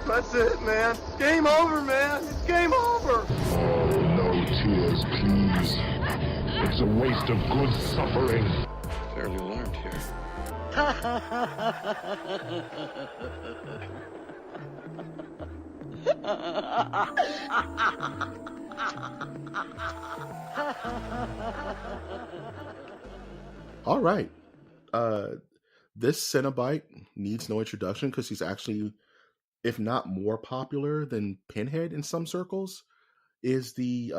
That's it, man. Game over, man. It's game over. Oh, no tears, please. It's a waste of good suffering. Fairly learned here. All right. This Cenobite needs no introduction because she's actually, if not more popular than Pinhead in some circles, is the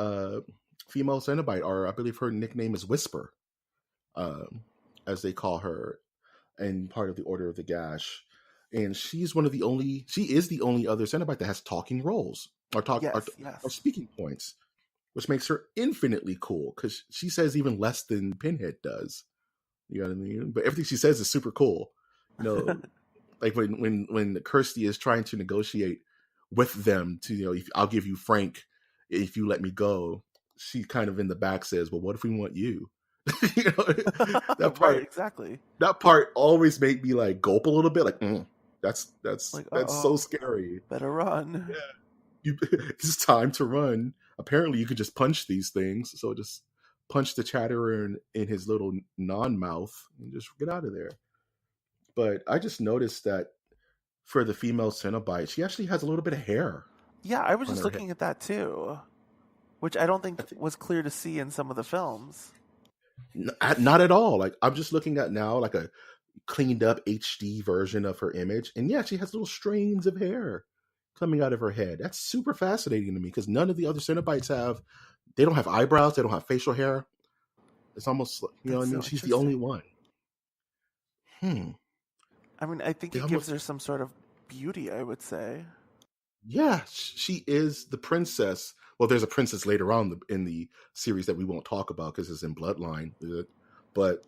female Cenobite, or I believe her nickname is Whisper, as they call her, and part of the Order of the Gash. And she is the only other Cenobite that has talking roles or or speaking points, which makes her infinitely cool because she says even less than Pinhead does. You know what I mean? But everything she says is super cool. You know, like when Kirsty is trying to negotiate with them to, I'll give you Frank if you let me go. She kind of in the back says, "Well, what if we want you?" That part, right, exactly. That part always made me like gulp a little bit, like that's like, so scary. Better run. Yeah, it's time to run. Apparently, you could just punch these things, so just punch the Chatterer in his little non-mouth and just get out of there. But I just noticed that for the female Cenobite, she actually has a little bit of hair. Yeah, I was just looking at that too, which I don't think was clear to see in some of the films. Not at all. Like, I'm just looking at now like a cleaned up HD version of her image, and yeah, she has little strands of hair coming out of her head. That's super fascinating to me because none of the other Cenobites they don't have eyebrows, they don't have facial hair. It's almost, you know what I mean? She's the only one. I mean, I think it gives her some sort of beauty, I would say. Yeah, she is the princess. Well, there's a princess later on in the series that we won't talk about because it's in Bloodline. But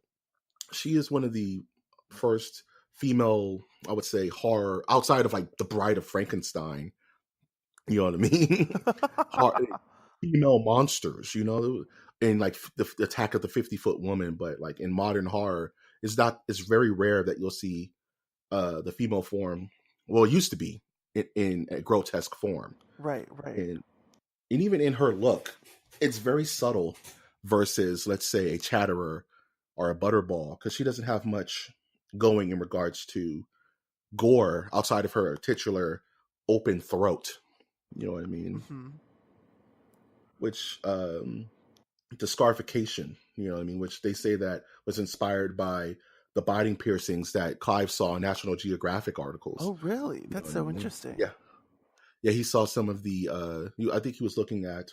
she is one of the first female, I would say, horror, outside of like the Bride of Frankenstein. You know what I mean? Female monsters, in like the Attack of the 50-Foot Woman. But like in modern horror, it's very rare that you'll see the female form. Well, it used to be in a grotesque form. Right. And even in her look, it's very subtle versus, let's say, a Chatterer or a Butterball, because she doesn't have much going in regards to gore outside of her titular open throat. You know what I mean? Mm-hmm. Which, the scarification, you know what I mean? Which they say that was inspired by the biting piercings that Clive saw in National Geographic articles. Oh, really? That's so interesting. Yeah. Yeah, he saw some of the, I think he was looking at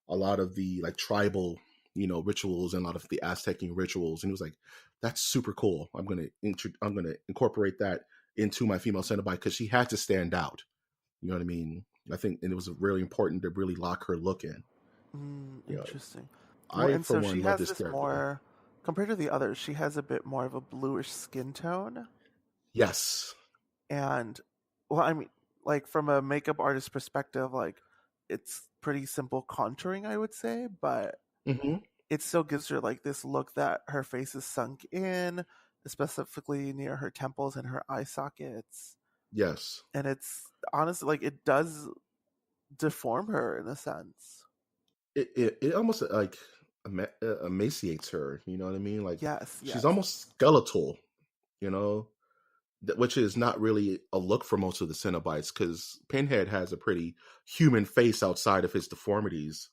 a lot of the like tribal, rituals and a lot of the Aztecian rituals. And he was like, that's super cool. I'm going to incorporate that into my female Cenobite because she had to stand out. You know what I mean? I think, and it was really important to really lock her look in. Interesting. And so she has this more, compared to the others, she has a bit more of a bluish skin tone. Yes. And, well, I mean, like from a makeup artist perspective, like it's pretty simple contouring, I would say, but it still gives her like this look that her face is sunk in, specifically near her temples and her eye sockets. Yes. And it's honestly like it does deform her in a sense. It almost like emaciates her, you know what I mean? Like, yes. She's almost skeletal, which is not really a look for most of the Cenobites because Pinhead has a pretty human face outside of his deformities.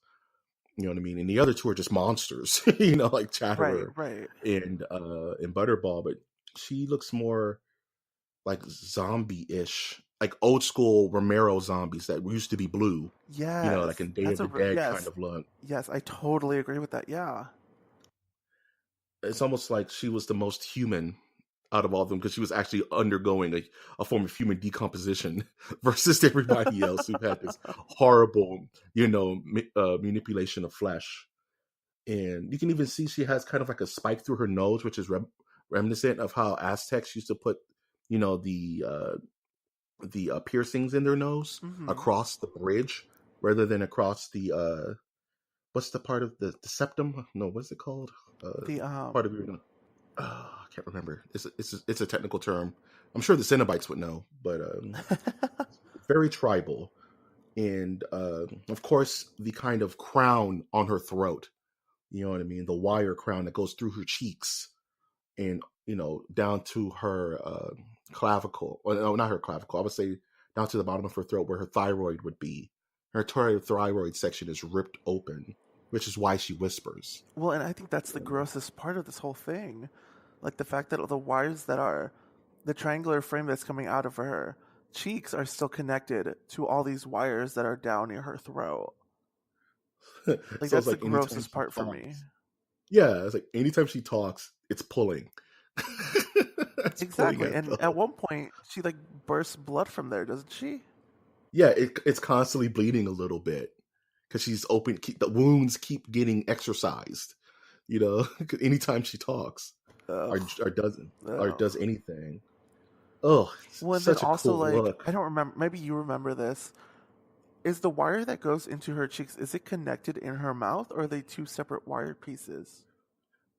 You know what I mean? And the other two are just monsters, like Chatterer and Butterball. But she looks more like zombie-ish, like old school Romero zombies that used to be blue. Yeah, like in Day of the Dead kind of look. Yes, I totally agree with that. Yeah, it's almost like she was the most human out of all of them because she was actually undergoing a form of human decomposition versus everybody else who had this horrible, manipulation of flesh. And you can even see she has kind of like a spike through her nose, which is reminiscent of how Aztecs used to put, the piercings in their nose across the bridge rather than across the what's the part of the septum? No, what's it called? Part of your. I can't remember. It's a technical term. I'm sure the Cenobites would know, but very tribal. And of course, the kind of crown on her throat, you know what I mean? The wire crown that goes through her cheeks and, down to her clavicle. Well, no, not her clavicle. I would say down to the bottom of her throat where her thyroid would be. Her thyroid section is ripped open, which is why she whispers. Well, and I think that's the grossest part of this whole thing. Like the fact that the wires that are the triangular frame that's coming out of her cheeks are still connected to all these wires that are down near her throat. Like So that's it's the grossest part for me. Yeah, it's like anytime she talks, it's pulling. Exactly. And at one point, she like bursts blood from there, doesn't she? Yeah, it's constantly bleeding a little bit because she's open. The wounds keep getting exercised. Anytime she talks or does anything. Oh, well, such then a also cool like look. I don't remember. Maybe you remember this. Is the wire that goes into her cheeks, is it connected in her mouth, or are they two separate wire pieces?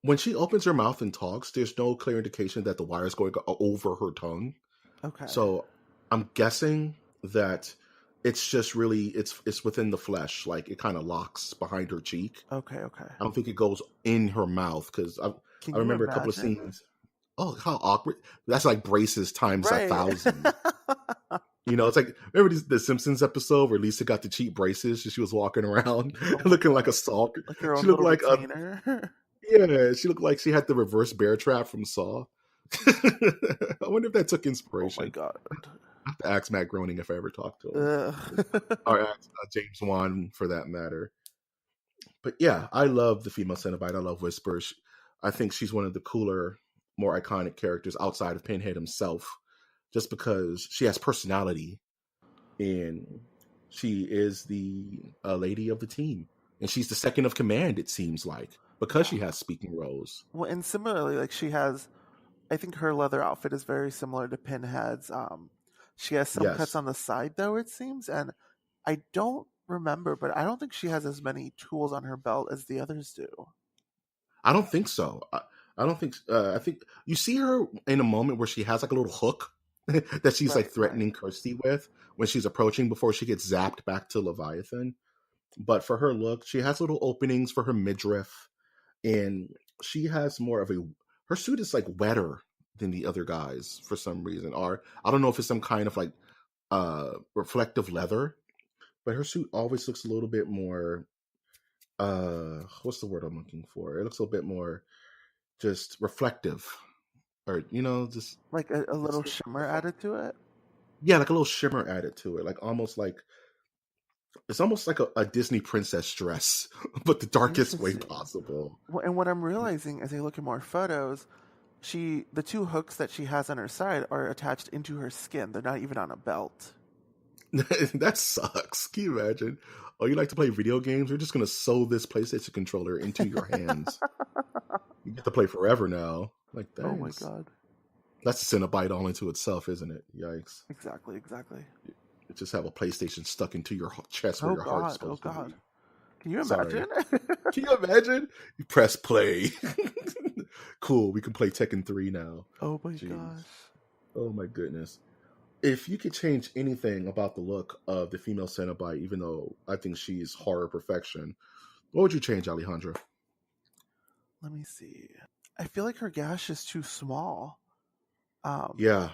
When she opens her mouth and talks, there's no clear indication that the wire is going over her tongue. Okay. So I'm guessing that it's just really it's within the flesh, like it kind of locks behind her cheek. Okay. I don't think it goes in her mouth because I remember a couple of scenes. Oh, how awkward! That's like braces times 1,000. It's like, remember the Simpsons episode where Lisa got the cheap braces and she was walking around looking like a stalker. Like her own She looked little like retainer. Yeah, she looked like she had the reverse bear trap from Saw. I wonder if that took inspiration. Oh my god! I have to ask Matt Groening if I ever talked to him, or ask James Wan for that matter. But yeah, I love the female Cenobite. I love Whispers. I think she's one of the cooler, more iconic characters outside of Pinhead himself, just because she has personality and she is the lady of the team. And she's the second of command, it seems like, because she has speaking roles. Well, and similarly, like she has, I think her leather outfit is very similar to Pinhead's. She has some cuts on the side, though, it seems. And I don't remember, but I don't think she has as many tools on her belt as the others do. I don't think so. I don't think. I think you see her in a moment where she has like a little hook that she's like threatening Kirsty with when she's approaching before she gets zapped back to Leviathan. But for her look, she has little openings for her midriff, and she has more of her suit is like wetter than the other guys for some reason. Or I don't know if it's some kind of like reflective leather, but her suit always looks a little bit more what's the word I'm looking for? It looks a little bit more just reflective, or just like a little shimmer added to it. Yeah, like a little shimmer added to it, like almost like it's almost like a Disney princess dress, but the darkest way possible. Well, and what I'm realizing as I look at more photos, the two hooks that she has on her side are attached into her skin. They're not even on a belt. That sucks. Can you imagine? Oh, you like to play video games? We're just going to sew this PlayStation controller into your hands. You get to play forever now. Like, thanks. Oh my god. That's a Cenobite all into itself, isn't it? Yikes. Exactly. You just have a PlayStation stuck into your chest where your heart's supposed to be. Can you imagine? Can you imagine? You press play. Cool, we can play Tekken 3 now. Oh my gosh. Oh my goodness. If you could change anything about the look of the female Cenobite, even though I think she's horror perfection, what would you change, Alejandra? Let me see. I feel like her gash is too small. Yeah.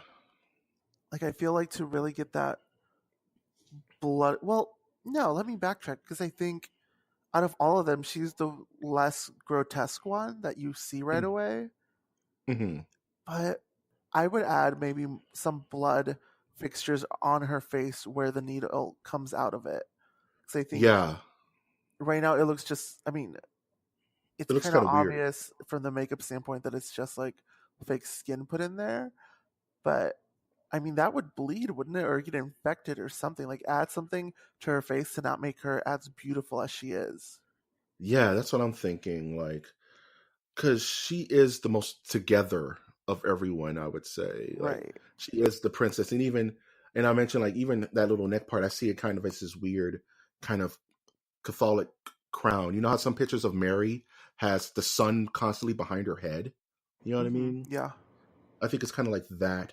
Like I feel like to really get that blood. Well, no, let me backtrack because I think out of all of them, she's the less grotesque one that you see right away. Mm-hmm. But I would add maybe some blood fixtures on her face where the needle comes out of it. Because I think right now it looks just, I mean, it's kind of obvious from the makeup standpoint that it's just like fake skin put in there. But I mean, that would bleed, wouldn't it? Or get infected or something. Like add something to her face to not make her as beautiful as she is. Yeah, that's what I'm thinking. Like, because she is the most together of everyone, I would say. Like, she is the princess. And I mentioned, like, even that little neck part, I see it kind of as this weird kind of Catholic crown. You know how some pictures of Mary has the sun constantly behind her head? You know what I mean? Yeah. I think it's kind of like that,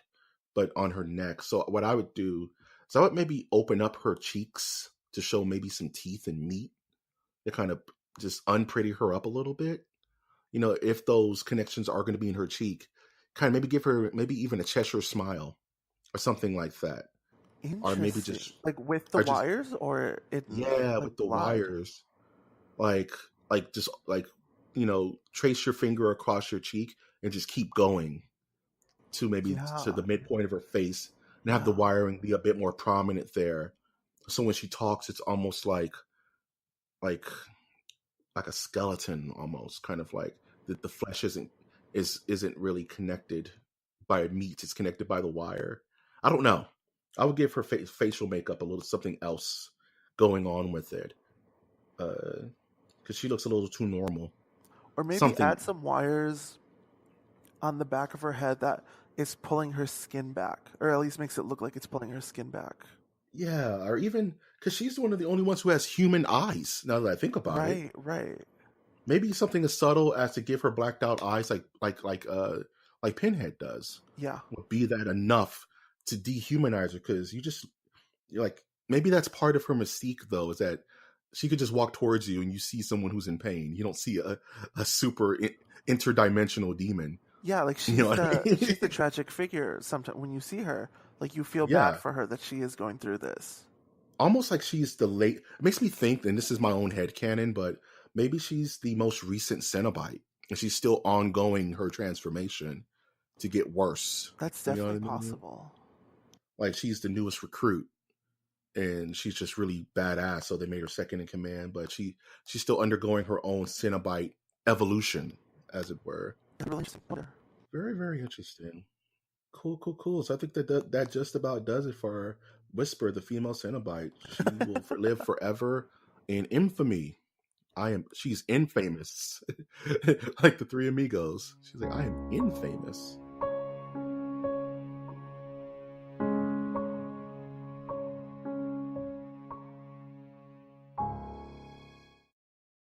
but on her neck. So what I would do, So I would maybe open up her cheeks to show maybe some teeth and meat to kind of just unpretty her up a little bit. If those connections are going to be in her cheek, kind of maybe give her maybe even a Cheshire smile or something like that. Or maybe Interesting. just, Like with the or just, wires or in yeah, like with the blood? wires, like, just like, trace your finger across your cheek and just keep going to maybe to Yeah. the midpoint of her face and have the Yeah. wiring be a bit more prominent there. So when she talks, it's almost like a skeleton, almost kind of like the flesh isn't really connected by meat. It's connected by the wire. I don't know. I would give her facial makeup a little something else going on with it, because she looks a little too normal. Or maybe Something, add some wires on the back of her head that is pulling her skin back, or at least makes it look like it's pulling her skin back. yeah, or even because she's one of the only ones who has human eyes. Now that I think about it, Right, right. maybe something as subtle as to give her blacked out eyes, like Pinhead does, Yeah. would be that enough to dehumanize her. Because you're like, maybe that's part of her mystique, though, is that she could just walk towards you and you see someone who's in pain. You don't see a super interdimensional demon. Yeah, like You know what I mean? she's the tragic figure. Sometimes when you see her, like you feel bad Yeah, for her that she is going through this. almost like she's the late. It makes me think, and this is my own headcanon, but maybe she's the most recent Cenobite, and she's still ongoing her transformation to get worse. That's You know what definitely I mean? possible. Like she's the newest recruit, and she's just really badass. So they made her second in command, but she's still undergoing her own Cenobite evolution, as it were. That's really interesting. Wonder. Very, very interesting. Cool, cool, cool. So I think that just about does it for Whisper, the female Cenobite. She will live forever in infamy. She's infamous. Like the Three Amigos. She's like, I am infamous.